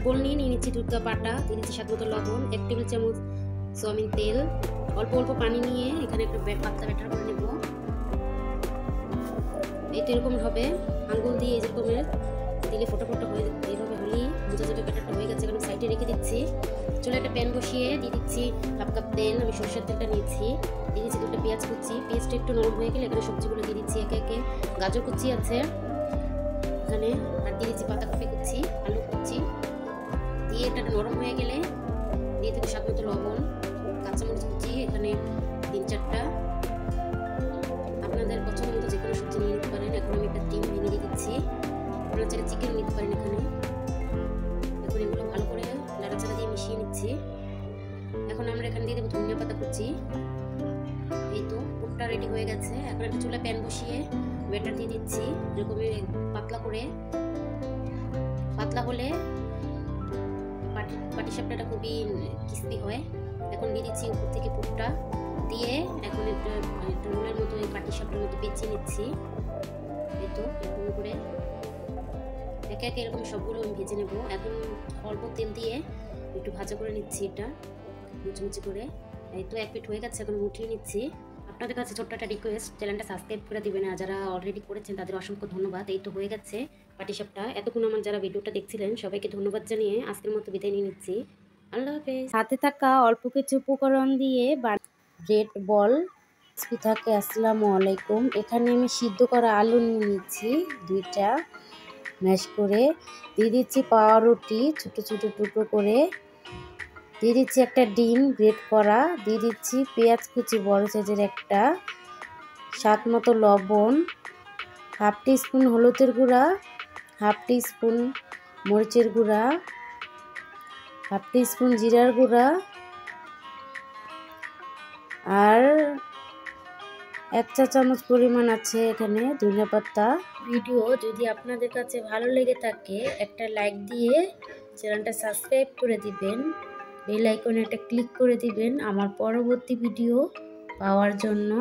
বোল নিয়ে নিচ্ছি দুধটা বাটা, দিয়ে দিচ্ছি স্বাদ মতো লবণ, 1 টেবিল চামচ সয়াবিন তেল, অল্প অল্প পানি নিয়ে এখানে একটা পাতলা ব্যাটার করে নেব। এই তো এরকম হবে, আঙ্গুল দিয়ে এরকমের দিলে ফোটা ফোটা হয়ে এইভাবে হলেই বোঝা যাবে ব্যাটারটা হয়ে গেছে। এখন সাইডে রেখে দিচ্ছি। চলে একটা প্যান বসিয়ে দিয়ে দিচ্ছি হাফ কাপ তেল, আমি সরষের তেলটা নিয়েছি। দিয়ে দিচ্ছি দুটো পেঁয়াজ কুচি, পেঁয়াজটা একটু নরম হয়ে গেলে এখানে সবজিগুলো দিয়ে দিচ্ছি একে একে। গাজর কুচি আছে এখানে, আর দিয়ে দিচ্ছি পাতাকপি কুচি, আলু কুচি। দিয়ে এটা নরম হয়ে গেলে দিয়ে দেবো স্বাদ মতো লবণ, কাঁচামরিচ কুচি এখানে 3-4টা, আপনাদের পছন্দ মতো যে কোনো সবজি নিয়ে নিতে পারেন। এখন আমি একটা ডিম ভেঙে দিয়ে দিচ্ছি, আপনারা চাইলে চিকেন নিতে পারেন এখানে। এখন এগুলো ভালো করে নাড়াচাড়া দিয়ে মিশিয়ে নিচ্ছি। এখন আমরা এখানে দিয়ে দেবো ধনিয়া পাতা কুচি। এই তো পুরটা রেডি হয়ে গেছে। এখন একটা চুলা প্যান বসিয়ে ব্যাটার দিয়ে দিচ্ছি, এরকম পাতলা করে। পাতলা হলে পাটিসাপটাটা খুবই ক্রিস্পি হয়। এখন দিয়ে দিচ্ছি উপর থেকে পুরটা দিয়ে, এখন একটা রোলের মতো এই পাটিসাপটার মতো পেঁচিয়ে নিচ্ছি। এই তো এরকম করে একে একে এরকম সবগুলো আমি ভেজে নেব। এখন অল্প তেল দিয়ে একটু ভাজা করে নিচ্ছি, এটা মুচমুচি করে। এই তো এক পিঠ হয়ে গেছে, এখন উঠিয়ে নিচ্ছি। আপনাদের কাছে ছোট্ট একটা রিকোয়েস্ট, চ্যানেলটা সাবস্ক্রাইব করে দিবেন, আর যারা অলরেডি করেছেন তাদের অসংখ্য ধন্যবাদ। এই তো হয়ে গেছে পাটিসাপটা। এতক্ষণ আমার যারা ভিডিওটা দেখছিলেন সবাইকে ধন্যবাদ জানিয়ে আজকের মতো বিদায় নিয়ে নিচ্ছি। আল্লাহ হাফেজ। হাতে থাকা অল্প কিছু উপকরণ দিয়ে ব্রেড বল থাকে। আসসালামু আলাইকুম। এখানে আমি সিদ্ধ করা আলু নিয়ে নিচ্ছি 2টা, ম্যাশ করে দিয়ে দিচ্ছি পাউরুটি ছোট ছোট টুকরো করে, দিয়ে দিচ্ছি একটা ডিম গ্রেট করা, দিয়ে দিচ্ছি পেঁয়াজ কুচি বড় সাইজের একটা, স্বাদ মতো লবণ, হাফ টিস্পুন হলুদের গুঁড়া, হাফ টিস্পুন মরিচের গুঁড়া, হাফ টিস্পুন জিরার গুঁড়া, আর 1 চা চামচ পরিমাণ আছে এখানে ধনিয়া পাতা। ভিডিও যদি আপনাদের কাছে ভালো লেগে থাকে একটা লাইক দিয়ে চ্যানেলটা সাবস্ক্রাইব করে দিবেন, বেল আইকনে একটা ক্লিক করে দিবেন আমার পরবর্তী ভিডিও পাওয়ার জন্য।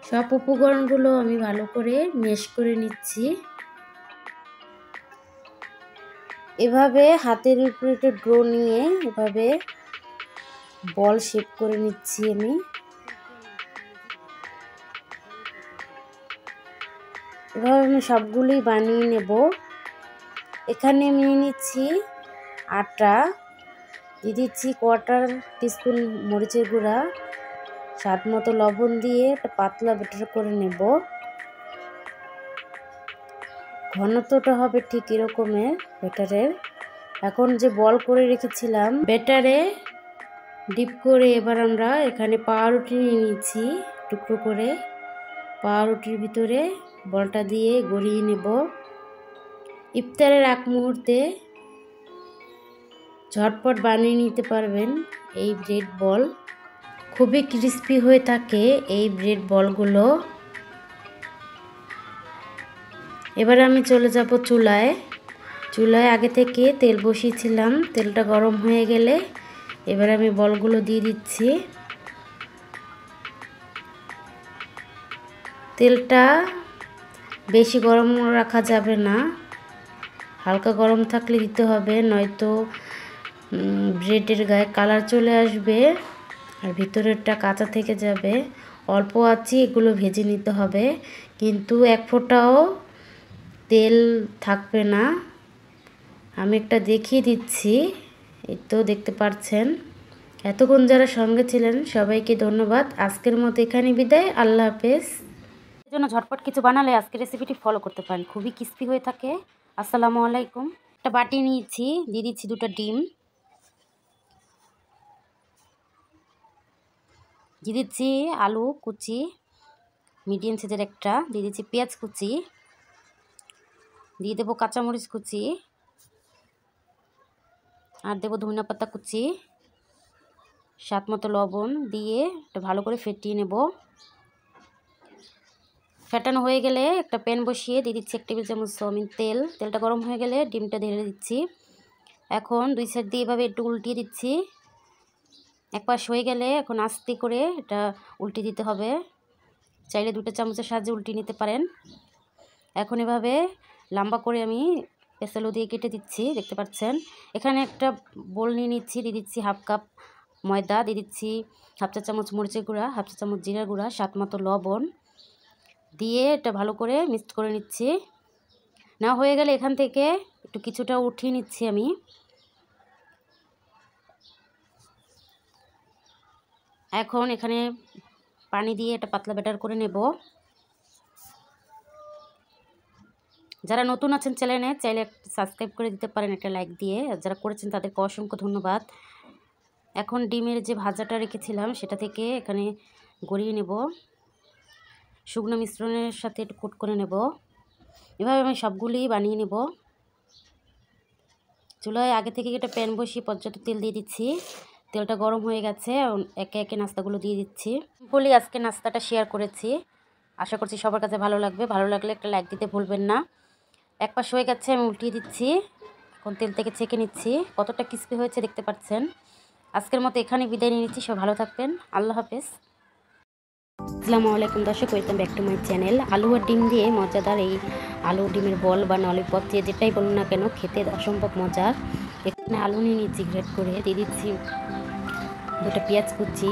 সব উপকরণগুলো আমি ভালো করে ম্যাশ করে নিচ্ছি। এভাবে হাতের উপরে একটা ড্রো নিয়ে এভাবে বল শেপ করে নিচ্ছি আমি। এভাবে আমি সবগুলোই বানিয়ে নেব। এখানে আমি নিয়ে নিচ্ছি আটা, দিয়ে দিচ্ছি 1/4 টিস্পুন মরিচের গুঁড়া, স্বাদ মতো লবণ দিয়ে একটা পাতলা ব্যাটার করে নেব। ঘনত্বটা হবে ঠিক এরকমের ব্যাটারের। এখন যে বল করে রেখেছিলাম ব্যাটারে ডিপ করে এবার আমরা এখানে পাউরুটি নিয়ে নিচ্ছি টুকরো করে, পাউরুটির ভিতরে বলটা দিয়ে গড়িয়ে নেব। ইফতারের আগ মুহূর্তে ঝটপট বানিয়ে নিতে পারবেন এই ব্রেড বল। খুবই ক্রিস্পি হয়ে থাকে এই ব্রেড বলগুলো। এবার আমি চলে যাব চুলায়। আগে থেকে তেল বসিয়েছিলাম, তেলটা গরম হয়ে গেলে এবার আমি বলগুলো দিয়ে দিচ্ছি। তেলটা বেশি গরম রাখা যাবে না, হালকা গরম থাকলে দিতে হবে, নয়তো ব্রেডের গায়ে কালার চলে আসবে আর ভিতরেরটা কাঁচা থেকে যাবে। অল্প আঁচে এগুলো ভেজে নিতে হবে, কিন্তু এক ফোঁটাও তেল থাকবে না। আমি একটা দেখিয়ে দিচ্ছি, এই তো দেখতে পাচ্ছেন। এতক্ষণ যারা সঙ্গে ছিলেন সবাইকে ধন্যবাদ। আজকের মতো এখানে বিদায়, আল্লাহ হাফেজ। এর জন্য ঝটপট কিছু বানালে আজকের রেসিপিটি ফলো করতে পারেন, খুবই ক্রিস্পি হয়ে থাকে। আসসালামু আলাইকুম। একটা বাটি নিয়েছি, দিয়ে দিচ্ছি 2টা ডিম, দিয়ে দিচ্ছি আলু কুচি মিডিয়াম সাইজের একটা, দিয়ে দিচ্ছি পেঁয়াজ কুচি, দিয়ে দেবো কাঁচামরিচ কুচি, আর দেবো ধনিয়া পাতা কুচি, স্বাদ মতো লবণ দিয়ে এটা ভালো করে ফেটিয়ে নেব। ফেটানো হয়ে গেলে একটা প্যান বসিয়ে দিয়ে দিচ্ছি 1 টেবিল চামচ সয়াবিন তেল। তেলটা গরম হয়ে গেলে ডিমটা ঢেলে দিচ্ছি। এখন 2 সাইড দিয়ে এভাবে একটু উল্টিয়ে দিচ্ছি। এক পাশ হয়ে গেলে এখন আস্তে করে এটা উল্টে দিতে হবে, চাইলে 2টা চামচের সাহায্যে উল্টে নিতে পারেন। এখন এভাবে লম্বা করে আমি পেছালো দিয়ে কেটে দিচ্ছি, দেখতে পাচ্ছেন। এখানে একটা বোল নিয়ে নিচ্ছি, দিয়ে দিচ্ছি হাফ কাপ ময়দা, দিয়ে দিচ্ছি হাফ চা চামচ মরিচের গুঁড়া, হাফ চা চামচ জিরার গুঁড়া, স্বাদ মতো লবণ দিয়ে এটা ভালো করে মিক্সড করে নিচ্ছি। না হয়ে গেলে এখান থেকে একটু কিছুটা উঠিয়ে নিচ্ছি আমি। এখন এখানে পানি দিয়ে এটা পাতলা ব্যাটার করে নেব। যারা নতুন আছেন চ্যানেলে চাইলে সাবস্ক্রাইব করে দিতে পারেন একটা লাইক দিয়ে, আর যারা করেছেন তাদেরকে অসংখ্য ধন্যবাদ। এখন ডিমের যে ভাজাটা রেখেছিলাম সেটা থেকে এখানে গড়িয়ে নেব, শুকনো মিশ্রণের সাথে একটু কোট করে নেব। এভাবে আমি সবগুলি বানিয়ে নেব। চুলায় আগে থেকে একটা প্যান বসিয়ে পর্যাপ্ত তেল দিয়ে দিচ্ছি। তেলটা গরম হয়ে গেছে, একে একে নাস্তাগুলো দিয়ে দিচ্ছি। সিম্পলি আজকে নাস্তাটা শেয়ার করেছি, আশা করছি সবার কাছে ভালো লাগবে। ভালো লাগলে একটা লাইক দিতে ভুলবেন না। এক পাশ হয়ে গেছে, আমি উল্টিয়ে দিচ্ছি। এখন তেল থেকে ছেঁকে নিচ্ছি, কতটা ক্রিস্পি হয়েছে দেখতে পাচ্ছেন। আজকের মতো এখানে বিদায় নিয়ে নিচ্ছি। সব ভালো থাকবেন, আল্লাহ হাফেজ। আসসালামু আলাইকুম দর্শক, welcome back to my channel. আলু আর ডিম দিয়ে মজাদার এই আলু ডিমের বল বা ললিপপ দিয়ে যেটাই বলুন না কেন, খেতে অসম্ভব মজার। এখানে আলু নিয়ে নিচ্ছি গ্রেট করে, দিয়ে দিচ্ছি 2টা পেঁয়াজ কুচি,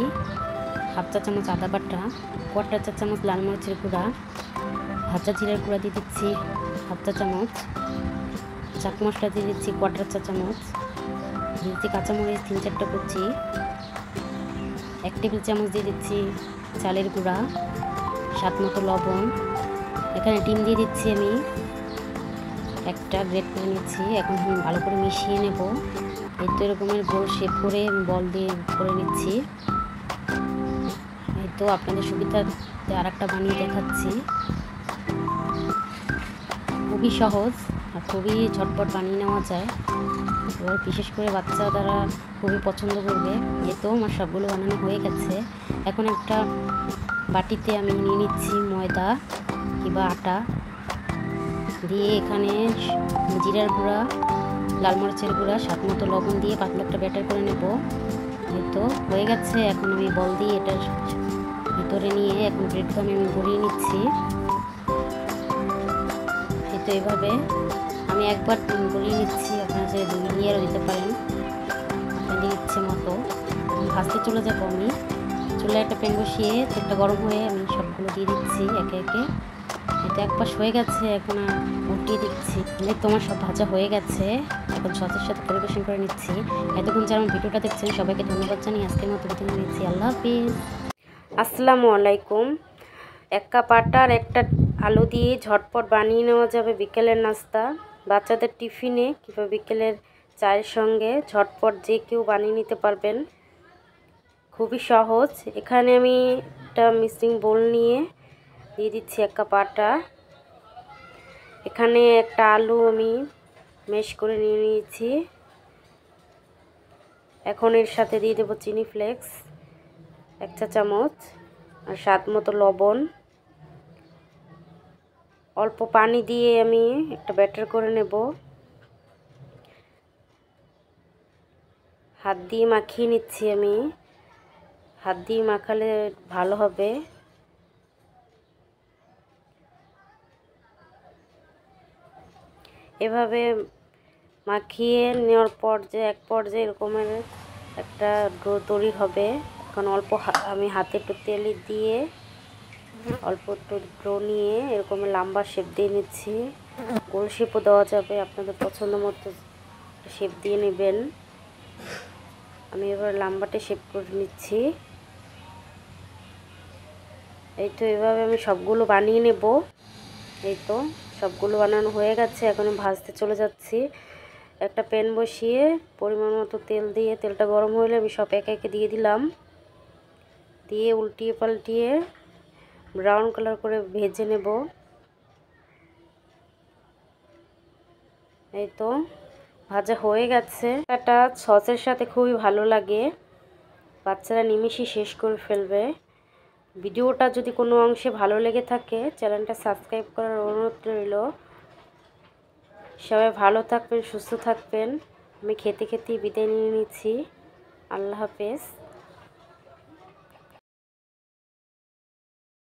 হাফ চা চামচ আদা বাটা, 1/4 চা চামচ লাল মরিচের গুঁড়া, ভাজা জিরার গুঁড়া দিয়ে দিচ্ছি হাফ চা চামচ, চাট মশলা দিয়ে দিচ্ছি 1/4 চা চামচ, দিয়ে দিচ্ছি কাঁচামরিচ 3-4টা কুচি, 1 টেবিল চামচ দিয়ে দিচ্ছি চালের গুঁড়া, স্বাদ মতো লবণ। এখানে ডিম দিয়ে দিচ্ছি আমি একটা, গ্রেট করে নিচ্ছি। এখন ভালো করে মিশিয়ে নেব। এই তো এরকমের গোল শেপ করে বল দিয়ে করে নিচ্ছি। এই তো আপনাদের সুবিধাতে আর একটা বানিয়ে দেখাচ্ছি। খুবই সহজ আর খুবই ঝটপট বানিয়ে নেওয়া যায়, এবার বিশেষ করে বাচ্চা দ্বারা খুবই পছন্দ করবে। এই তো আমার সবগুলো বানানো হয়ে গেছে। এখন একটা বাটিতে আমি নিয়ে নিচ্ছি ময়দা কিংবা আটা, দিয়ে এখানে জিরার গুঁড়া, লাল মরিচের গুঁড়া, স্বাদ মতো লবণ দিয়ে পাতলা একটা ব্যাটার করে নেব। এই তো হয়ে গেছে। এখন আমি বল দিয়ে এটার ভিতরে নিয়ে এখন ব্রেডক্রাম্বে আমি গড়িয়ে নিচ্ছি। এই তো এইভাবে আমি একবার গড়িয়ে নিচ্ছি, আপনারা যে 2 নিয়েও দিতে পারেন আপনাদের ইচ্ছে মতো। ভাজতে চলে যাবো আমি। চুলায় একটা প্যান বসিয়ে তেলটা গরম হয়ে আমি সবগুলো দিয়ে দিচ্ছি একে একে। এটা এক পাশ হয়ে গেছে, এখন উল্টিয়ে দিচ্ছি। তোমার সব ভাজা হয়ে গেছে, এখন সসের সাথে পরিবেশন করে নিচ্ছি। এতক্ষণ যারা আমার ভিডিওটা দেখছেন সবাইকে ধন্যবাদ জানিয়ে আজকের মতো বিদায় নিচ্ছি। আল্লাহ হাফিজ। আসসালামু আলাইকুম। 1 কাপ আটা আর একটা আলু দিয়ে ঝটপট বানিয়ে নেওয়া যাবে বিকেলের নাস্তা। বাচ্চাদের টিফিনে কিংবা বিকেলের চায়ের সঙ্গে ঝটপট যে কেউ বানিয়ে নিতে পারবেন, খুবই সহজ। এখানে আমি একটা মিক্সিং বোল নিয়ে দিয়ে দিচ্ছি 1 কাপ আটা। এখানে একটা আলু আমি ম্যাশ করে নিয়ে নিয়েছি। এখন এর সাথে দিয়ে দেবো চিনি ফ্লেক্স 1 চা চামচ আর স্বাদ মতো লবণ। অল্প পানি দিয়ে আমি একটা ব্যাটার করে নেব। হাত দিয়ে মাখিয়ে নিচ্ছি আমি, হাত দিয়ে মাখালে ভালো হবে। এভাবে মাখিয়ে নেওয়ার পর যে এক পর্যায়ে এরকমের একটা ডো তৈরি হবে। এখন অল্প আমি হাতে একটু তেল দিয়ে অল্প একটু ডো নিয়ে এরকমের লম্বা শেপ দিয়ে নিচ্ছি। গোল শেপও দেওয়া যাবে, আপনাদের পছন্দ মতো শেপ দিয়ে নেবেন। আমি এবার লম্বাটে শেপ করে নিচ্ছি। এই তো এভাবে আমি সবগুলো বানিয়ে নেব। এই তো সবগুলো বানানো হয়ে গেছে, এখন ভাজতে চলে যাচ্ছি। একটা প্যান বসিয়ে পরিমাণ মতো তেল দিয়ে, তেলটা গরম হলে আমি সব একে একে দিয়ে দিলাম। দিয়ে উল্টিয়ে পাল্টিয়ে ব্রাউন কালার করে ভেজে নেব। এই তো ভাজা হয়ে গেছে। এটা সসের সাথে খুবই ভালো লাগে, বাচ্চারা নিমেষেই শেষ করে ফেলবে। ভিডিওটা যদি কোনো অংশে ভালো লেগে থাকে চ্যানেলটা সাবস্ক্রাইব করার অনুরোধ রইল। সবাই ভালো থাকবেন, সুস্থ থাকবেন। আমি খেতে খেতে বিদায় নিয়ে নিচ্ছি। আল্লাহ হাফেজ।